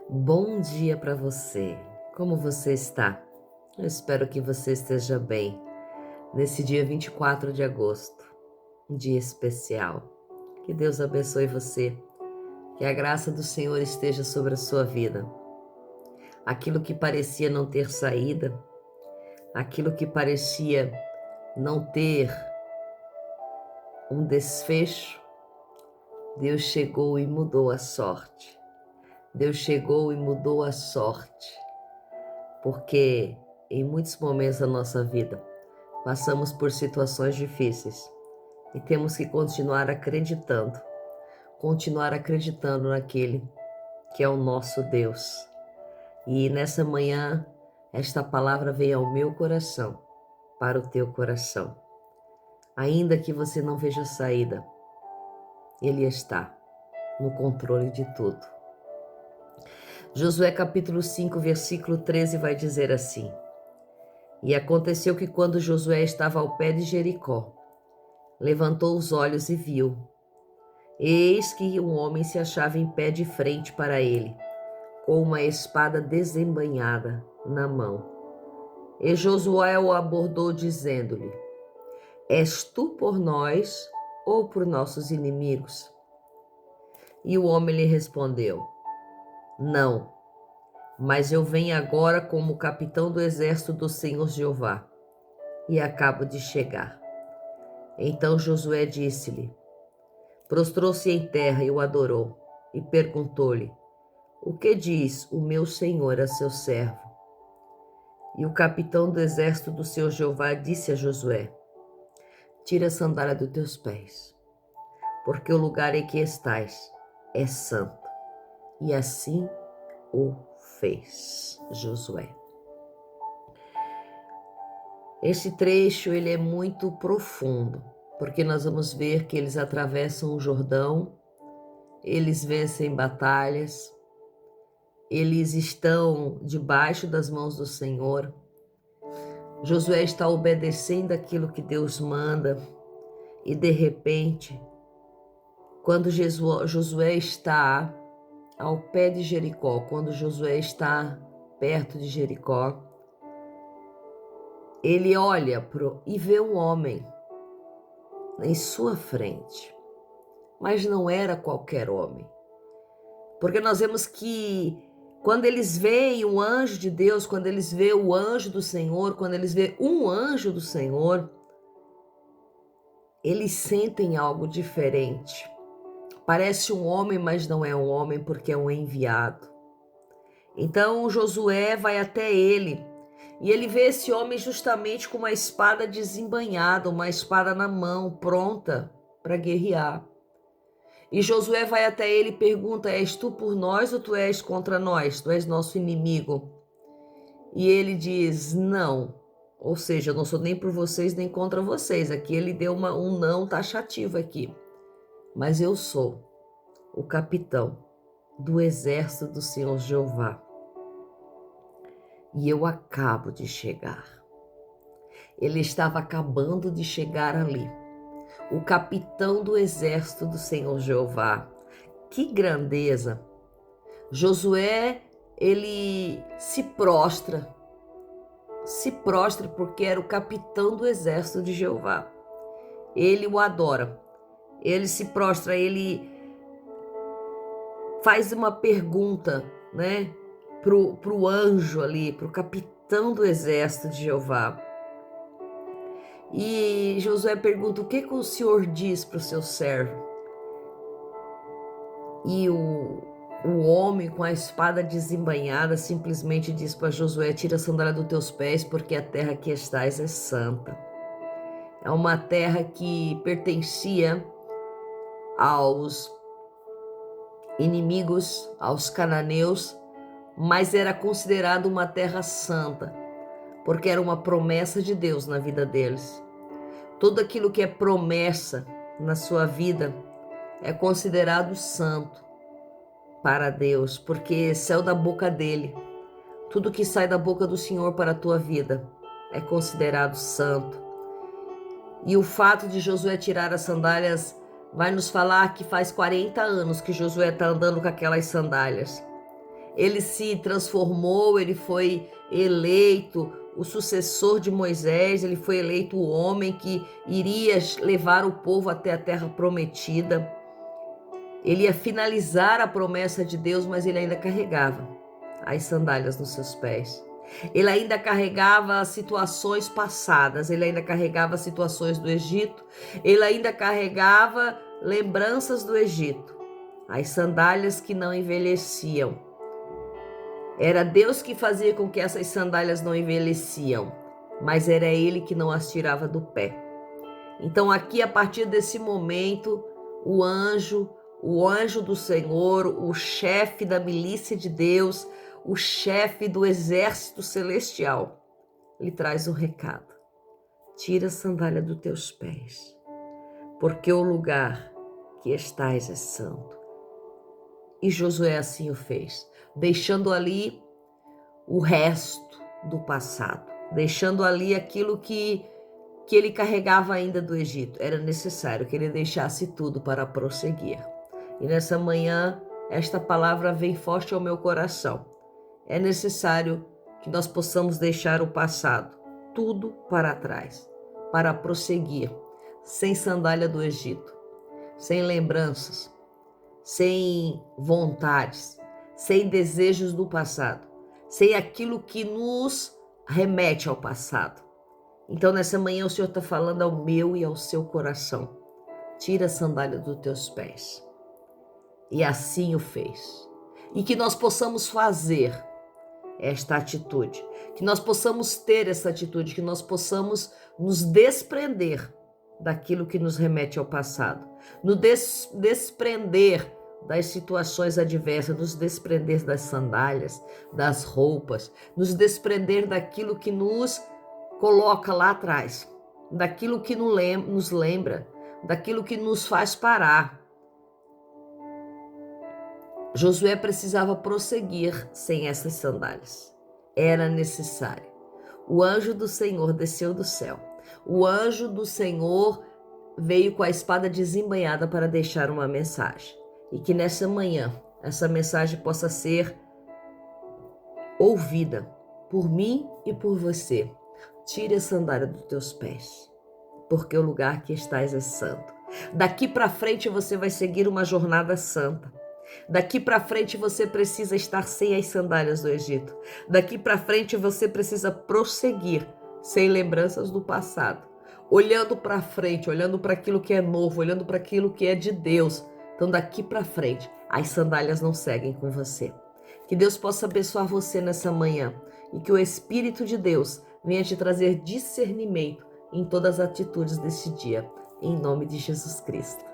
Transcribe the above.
Bom dia para você. Como você está? Eu espero que você esteja bem nesse dia 24 de agosto, um dia especial. Que Deus abençoe você, que a graça do Senhor esteja sobre a sua vida. Aquilo que parecia não ter saída, aquilo que parecia não ter um desfecho, Deus chegou e mudou a sorte. Deus chegou e mudou a sorte, porque em muitos momentos da nossa vida passamos por situações difíceis e temos que continuar acreditando naquele que é o nosso Deus. E nessa manhã, esta palavra veio ao meu coração, para o teu coração. Ainda que você não veja saída, Ele está no controle de tudo. Josué capítulo 5, versículo 13 vai dizer assim: E aconteceu que quando Josué estava ao pé de Jericó, levantou os olhos e viu. Eis que um homem se achava em pé de frente para ele, com uma espada desembainhada na mão. E Josué o abordou, dizendo-lhe: És tu por nós ou por nossos inimigos? E o homem lhe respondeu: Não, mas eu venho agora como capitão do exército do Senhor Jeová, e acabo de chegar. Então Josué disse-lhe, prostrou-se em terra e o adorou, e perguntou-lhe: O que diz o meu senhor a seu servo? E o capitão do exército do Senhor Jeová disse a Josué: Tira a sandália dos teus pés, porque o lugar em que estás é santo. E assim o fez Josué. Esse trecho ele é muito profundo, porque nós vamos ver que eles atravessam o Jordão, eles vencem batalhas, eles estão debaixo das mãos do Senhor. Josué está obedecendo aquilo que Deus manda e de repente, quando Josué está ao pé de Jericó, quando Josué está perto de Jericó, ele olha e vê um homem em sua frente, mas não era qualquer homem, porque nós vemos que quando eles veem um anjo de Deus, quando eles veem o anjo do Senhor, quando eles veem um anjo do Senhor, eles sentem algo diferente. Parece um homem, mas não é um homem, porque é um enviado. Então Josué vai até ele, e ele vê esse homem justamente com uma espada desembainhada, uma espada na mão, pronta para guerrear. E Josué vai até ele e pergunta: És tu por nós ou tu és contra nós? Tu és nosso inimigo? E ele diz: Não. Ou seja, eu não sou nem por vocês nem contra vocês. Aqui ele deu um não taxativo aqui. Mas eu sou o capitão do exército do Senhor Jeová. E eu acabo de chegar. Ele estava acabando de chegar ali. O capitão do exército do Senhor Jeová. Que grandeza! Josué, ele se prostra porque era o capitão do exército de Jeová. Ele o adora, ele se prostra, ele faz uma pergunta, né, pro anjo ali, pro capitão do exército de Jeová. E Josué pergunta: o que o Senhor diz para o seu servo? E o homem com a espada desembainhada simplesmente diz para Josué: tira a sandália dos teus pés, porque a terra que estás é santa. É uma terra que pertencia aos inimigos, aos cananeus, mas era considerada uma terra santa, porque era uma promessa de Deus na vida deles. Tudo aquilo que é promessa na sua vida é considerado santo para Deus, porque saiu da boca dele. Tudo que sai da boca do Senhor para a tua vida é considerado santo. E o fato de Josué tirar as sandálias vai nos falar que faz 40 anos que Josué está andando com aquelas sandálias. ele se transformou, ele foi eleito o sucessor de Moisés, ele foi eleito o homem que iria levar o povo até a terra prometida. Ele ia finalizar a promessa de Deus, mas ele ainda carregava as sandálias nos seus pés. Ele ainda carregava situações passadas, ele ainda carregava situações do Egito, ele ainda carregava lembranças do Egito, as sandálias que não envelheciam. Era Deus que fazia com que essas sandálias não envelheciam, mas era ele que não as tirava do pé. Então aqui, a partir desse momento, o anjo do Senhor, o chefe da milícia de Deus, o chefe do exército celestial, lhe traz um recado: tira a sandália dos teus pés, porque o lugar que estás é santo. E Josué assim o fez, deixando ali o resto do passado, deixando ali aquilo que ele carregava ainda do Egito. Era necessário que ele deixasse tudo para prosseguir. E nessa manhã, esta palavra vem forte ao meu coração. É necessário que nós possamos deixar o passado, tudo para trás, para prosseguir, sem sandália do Egito, sem lembranças, sem vontades, sem desejos do passado, sem aquilo que nos remete ao passado. Então, nessa manhã, o Senhor está falando ao meu e ao seu coração: tira a sandália dos teus pés. E assim o fez. E que nós possamos fazer esta atitude, que nós possamos ter essa atitude, que nós possamos nos desprender daquilo que nos remete ao passado, nos desprender das situações adversas, nos desprender das sandálias, das roupas, nos desprender daquilo que nos coloca lá atrás, daquilo que nos lembra, daquilo que nos faz parar. Josué precisava prosseguir sem essas sandálias. Era necessário. O anjo do Senhor desceu do céu. O anjo do Senhor veio com a espada desembainhada para deixar uma mensagem. E que nessa manhã, essa mensagem possa ser ouvida por mim e por você. Tire a sandália dos teus pés, porque o lugar que estás é santo. Daqui para frente você vai seguir uma jornada santa. Daqui para frente você precisa estar sem as sandálias do Egito. Daqui para frente você precisa prosseguir sem lembranças do passado, olhando para frente, olhando para aquilo que é novo, olhando para aquilo que é de Deus. Então daqui para frente as sandálias não seguem com você. Que Deus possa abençoar você nessa manhã e que o Espírito de Deus venha te trazer discernimento em todas as atitudes desse dia, em nome de Jesus Cristo.